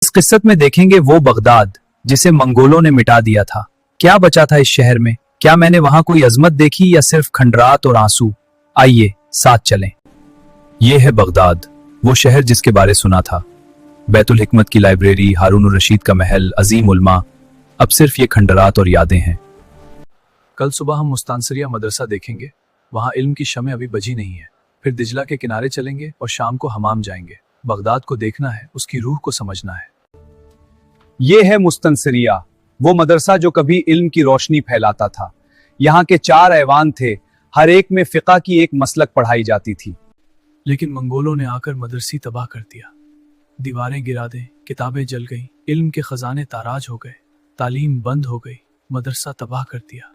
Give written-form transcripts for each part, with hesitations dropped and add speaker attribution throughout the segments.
Speaker 1: इस किस्सत में देखेंगे वो बगदाद जिसे मंगोलों ने मिटा दिया था। क्या बचा था इस शहर में? क्या मैंने वहां कोई अजमत देखी या सिर्फ खंडरात और आंसू? आइए साथ चलें। ये है बगदाद, वो शहर जिसके बारे सुना था। बैतुल हिकमत की लाइब्रेरी, हारून रशीद का महल, अजीम उलमा, अब सिर्फ ये खंडरात और यादें हैं। कल सुबह हम मुस्तानसरिया मदरसा देखेंगे। वहां इल्म की शमें अभी बजी नहीं है। फिर दिजला के किनारे चलेंगे और शाम को हमाम जाएंगे। बगदाद को देखना है, उसकी रूह को समझना है।
Speaker 2: ये है मुस्तनसिरिया, वो मदरसा जो कभी इल्म की रोशनी फैलाता था। यहाँ के 4 ऐवान थे, हर एक में फिका की एक मसलक पढ़ाई जाती थी।
Speaker 1: लेकिन मंगोलों ने आकर मदरसी तबाह कर दिया। दीवारें गिरा दें, किताबें जल गईं, इल्म के खजाने ताराज हो गए, तालीम बंद हो गई, मदरसा तबाह कर दिया।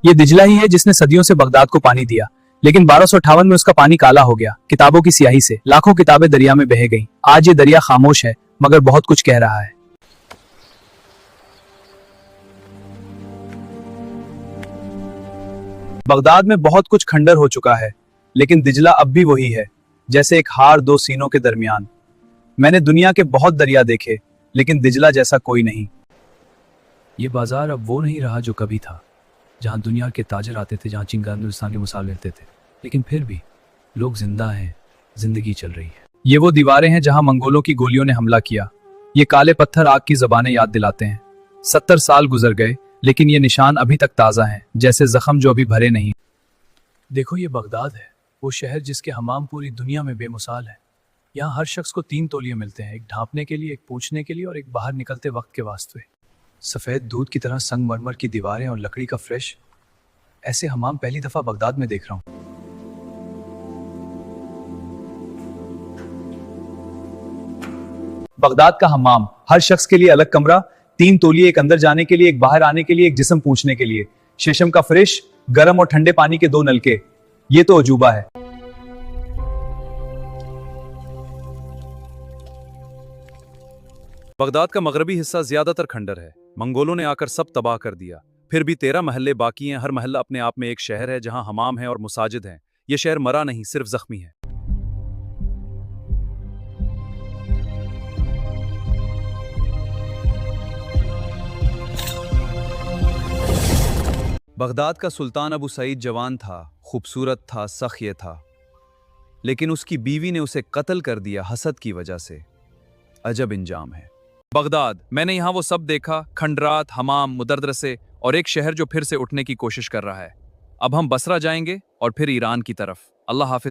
Speaker 1: ये दिजला ही है जिसने सदियों से बगदाद को पानी दिया, लेकिन 1258 में उसका पानी काला हो गया किताबों की स्याही से। लाखों किताबें दरिया में बह गईं। आज ये दरिया खामोश है, मगर बहुत कुछ कह रहा है।
Speaker 2: बगदाद में बहुत कुछ खंडर हो चुका है, लेकिन दिजला अब भी वही है, जैसे एक हार 2 सीनों के दरमियान। मैंने दुनिया के बहुत दरिया देखे, लेकिन दिजला जैसा कोई नहीं।
Speaker 1: ये बाजार अब वो नहीं रहा जो कभी था, जहां दुनिया के ताजर आते थे, जहां चिंगार हिंदुस्तान के मुसाल लेते थे। लेकिन फिर भी लोग जिंदा हैं, जिंदगी चल रही है।
Speaker 2: ये वो दीवारें हैं जहां मंगोलों की गोलियों ने हमला किया। ये काले पत्थर आग की ज़बानें याद दिलाते हैं। 70 साल गुजर गए, लेकिन ये निशान अभी तक ताज़ा हैं, जैसे जख्म जो अभी भरे नहीं।
Speaker 1: देखो, ये बगदाद है, वो शहर जिसके हमाम पूरी दुनिया में बेमिसाल है। यहाँ हर शख्स को 3 तौलिए मिलते हैं, एक ढांपने के लिए, एक पूछने के लिए और एक बाहर निकलते वक्त के वास्ते। सफेद दूध की तरह संगमरमर की दीवारें और लकड़ी का फ्रेश, ऐसे हमाम पहली दफा बगदाद में देख रहा हूं।
Speaker 2: बगदाद का हमाम, हर शख्स के लिए अलग कमरा, 3 तौलिए, एक अंदर जाने के लिए, एक बाहर आने के लिए, एक जिस्म पूछने के लिए। शीशम का फ्रिश, गर्म और ठंडे पानी के 2 नलके। ये तो अजूबा है।
Speaker 3: बगदाद का मगरबी हिस्सा ज्यादातर खंडर है। मंगोलों ने आकर सब तबाह कर दिया। फिर भी 13 महल्ले बाकी हैं। हर महल्ला अपने आप में एक शहर है, जहां हमाम है और मुसाजिद हैं। यह शहर मरा नहीं, सिर्फ जख्मी है। बगदाद का सुल्तान अबू सईद जवान था, खूबसूरत था, सख्य था, लेकिन उसकी बीवी ने उसे कत्ल कर दिया हसद की वजह से। अजब इंजाम है। बगदाद, मैंने यहाँ वो सब देखा, खंडरात, हमाम, मुदरदरसे और एक शहर जो फिर से उठने की कोशिश कर रहा है। अब हम बसरा जाएंगे और फिर ईरान की तरफ। अल्लाह हाफिज।